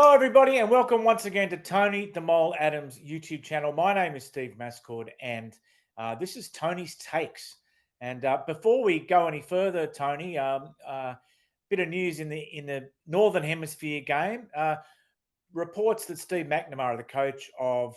Hello, everybody, and welcome once again to Tony the Mole Adams YouTube channel. My name is Steve Mascord, and this is Tony's Takes. And before we go any further, Tony, bit of news in the Northern Hemisphere game. Reports that Steve McNamara, the coach of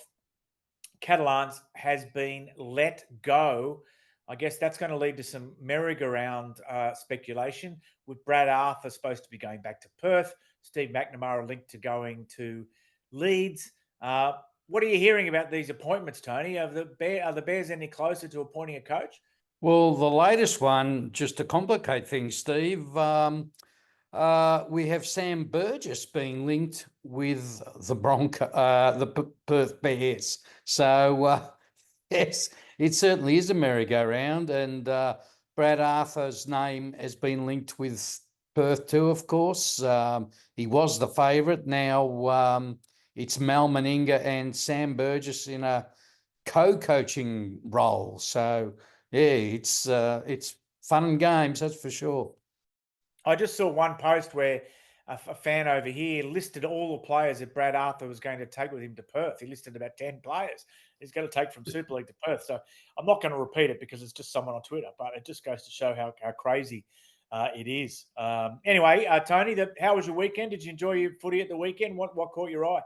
Catalans, has been let go. I guess that's going to lead to some merry-go-round speculation, with Brad Arthur supposed to be going back to Perth, Steve McNamara linked to going to Leeds. What are you hearing about these appointments, Tony? Are the Bears any closer to appointing a coach? Well, the latest one, just to complicate things, Steve, we have Sam Burgess being linked with the Perth Bears. So, yes, it certainly is a merry-go-round, and Brad Arthur's name has been linked with Perth too, of course. He was the favourite. Now it's Mal Meninga and Sam Burgess in a co-coaching role. So, yeah, it's fun and games, that's for sure. I just saw one post where a fan over here listed all the players that Brad Arthur was going to take with him to Perth. He listed about 10 players he's going to take from Super League to Perth. So I'm not going to repeat it because it's just someone on Twitter, but it just goes to show how crazy it is. Anyway, Tony, how was your weekend? Did you enjoy your footy at the weekend? What caught your eye?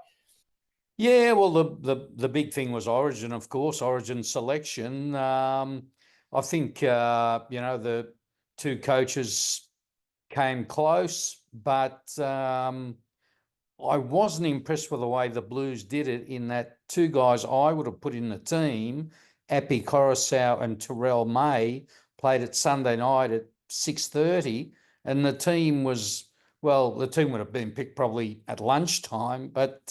Yeah, well, the big thing was Origin, of course, Origin selection. I think, the two coaches came close, but I wasn't impressed with the way the Blues did it, in that two guys I would have put in the team, Appy Coruscant and Terrell May, played it Sunday night at 6:30, and the team would have been picked probably at lunchtime, but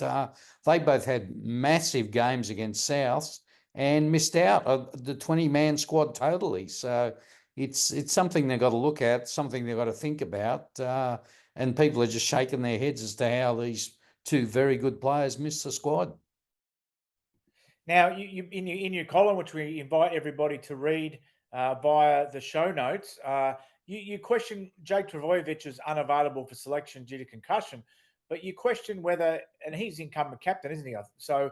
they both had massive games against Souths and missed out the 20-man squad totally. So it's something they've got to look at, something they've got to think about, and people are just shaking their heads as to how these two very good players missed the squad. Now, you in your column, which we invite everybody to read via the show notes, you question Jake Trbojevic as unavailable for selection due to concussion, but you question whether, and he's incumbent captain, isn't he? So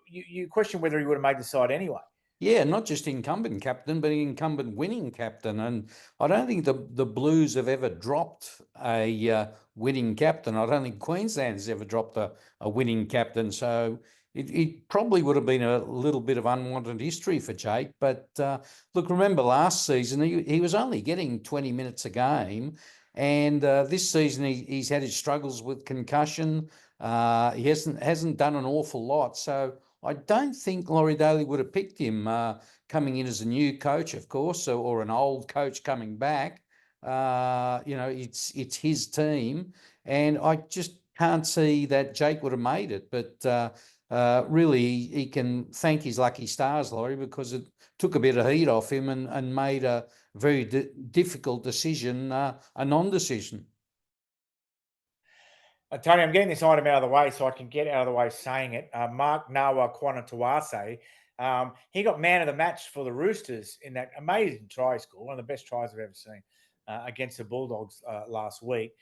you question whether he would have made the side anyway. Yeah, not just incumbent captain, but incumbent winning captain. And I don't think the Blues have ever dropped a winning captain. I don't think Queensland's ever dropped a winning captain. So it probably would have been a little bit of unwanted history for Jake. But look, remember last season, he was only getting 20 minutes a game. And this season he's had his struggles with concussion. He hasn't done an awful lot. So I don't think Laurie Daly would have picked him coming in as a new coach, of course, or an old coach coming back. It's his team, and I just can't see that Jake would have made it. But really, he can thank his lucky stars, Laurie, because it took a bit of heat off him and made a very difficult decision, a non-decision. Tony, I'm getting this item out of the way so I can get out of the way saying it. Mark Nawa Kwanatuase, he got man of the match for the Roosters in that amazing try score, one of the best tries I've ever seen against the Bulldogs last week.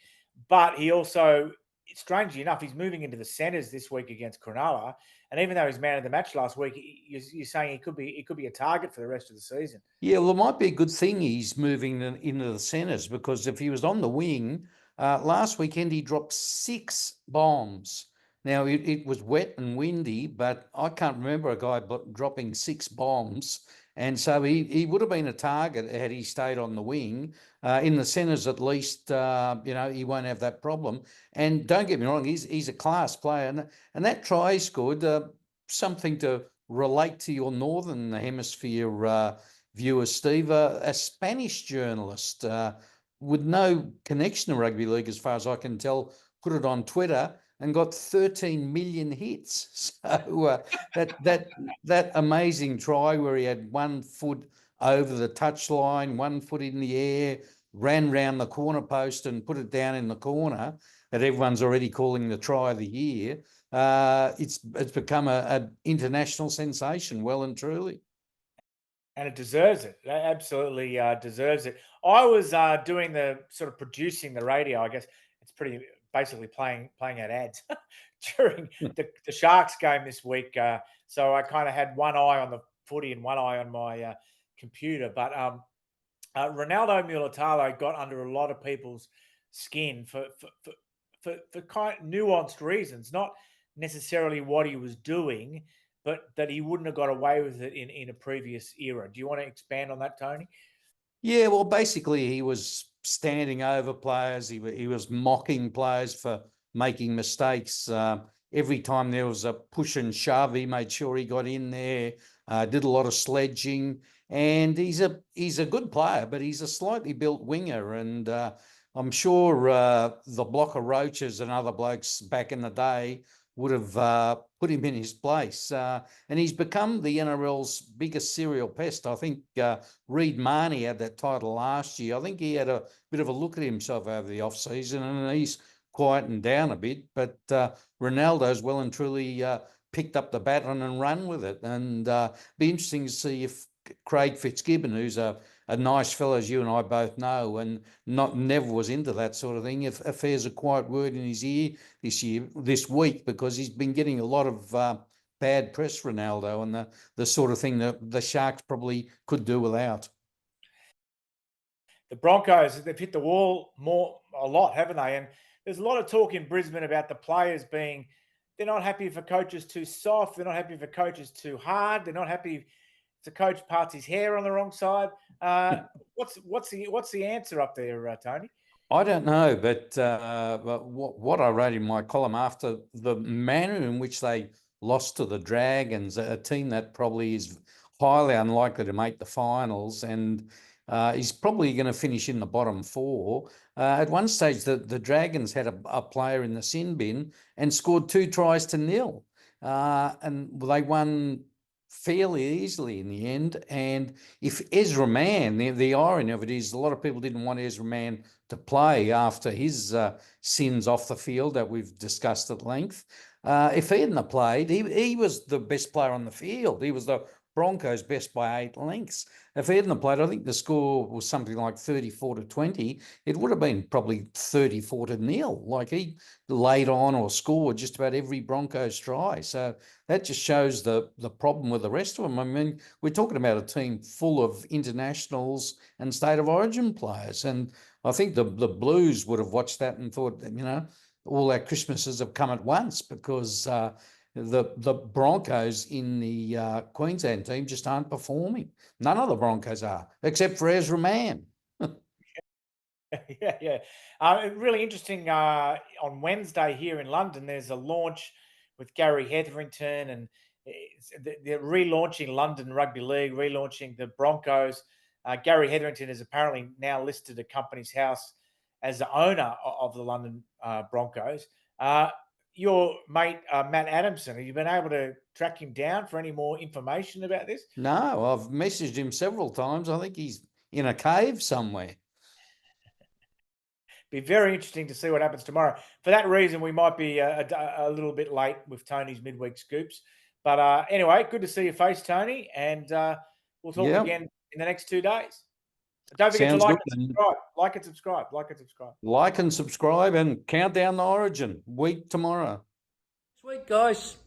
But he also, strangely enough, he's moving into the centres this week against Cronulla. And even though he's man of the match last week, you're saying he could be a target for the rest of the season. Yeah, well, it might be a good thing he's moving into the centres, because if he was on the wing, last weekend he dropped 6 bombs. Now, it was wet and windy, but I can't remember a guy dropping 6 bombs. And so he would have been a target had he stayed on the wing. In the centres, at least, he won't have that problem. And don't get me wrong, he's a class player. And that try scored, something to relate to your Northern Hemisphere viewers, Steve, a Spanish journalist with no connection to rugby league, as far as I can tell, put it on Twitter and got 13 million hits. So that amazing try where he had 1 foot over the touchline, 1 foot in the air, ran round the corner post and put it down in the corner, that everyone's already calling the try of the year. It's become an international sensation, well and truly. And it deserves it. It absolutely deserves it. I was doing the sort of producing the radio. I guess it's pretty basically playing out ads during the Sharks game this week. So I kind of had one eye on the footy and one eye on my computer. But Ronaldo Mulitalo got under a lot of people's skin for kind of nuanced reasons, not necessarily what he was doing, but that he wouldn't have got away with it in a previous era. Do you want to expand on that, Tony? Yeah, well, basically he was standing over players. He was mocking players for making mistakes. Every time there was a push and shove, he made sure he got in there, did a lot of sledging. And he's a good player, but he's a slightly built winger. And I'm sure the block of roaches and other blokes back in the day would have put him in his place. And he's become the NRL's biggest serial pest. I think Reid Marnie had that title last year. I think he had a bit of a look at himself over the off-season, and he's quietened down a bit. But Ronaldo's well and truly picked up the baton and run with it. And be interesting to see if Craig Fitzgibbon, who's a nice fellow, as you and I both know, and never was into that sort of thing, if there's a quiet word in his ear this week, because he's been getting a lot of bad press, Ronaldo, and the sort of thing that the Sharks probably could do without. The Broncos, they've hit the wall a lot, haven't they? And there's a lot of talk in Brisbane about the players they're not happy if a coach is too soft, they're not happy if a coach is too hard, they're not happy if the coach parts his hair on the wrong side. What's the answer up there, Tony? I don't know, but what I wrote in my column after the manner in which they lost to the Dragons, a team that probably is highly unlikely to make the finals, and is probably going to finish in the bottom four. At one stage, the Dragons had a player in the sin bin and scored 2 tries to 0, and they won fairly easily in the end. And if Ezra Mann, the irony of it is a lot of people didn't want Ezra Mann to play after his sins off the field that we've discussed at length. If he hadn't played, he was the best player on the field. He was the Broncos best by 8 lengths. If he hadn't played, I think the score was something like 34-20. It would have been probably 34-0. Like, he laid on or scored just about every Broncos try. So that just shows the problem with the rest of them. I mean, we're talking about a team full of internationals and state of origin players. And I think the Blues would have watched that and thought, all our Christmases have come at once, because the Broncos in the Queensland team just aren't performing. None of the Broncos are, except for Ezra Mann. Yeah. Really interesting. On Wednesday here in London, there's a launch with Gary Hetherington, and they're relaunching London Rugby League, relaunching the Broncos. Gary Hetherington is apparently now listed at Company's House as the owner of the London Broncos. Your mate, Matt Adamson, have you been able to track him down for any more information about this? No, I've messaged him several times. I think he's in a cave somewhere. Be very interesting to see what happens tomorrow. For that reason, we might be a little bit late with Tony's midweek scoops. But anyway, good to see your face, Tony, and we'll talk again in the next 2 days. Don't forget to like and subscribe. Like and subscribe. Like and subscribe. Like and subscribe, and count down the Origin week tomorrow. Sweet, guys.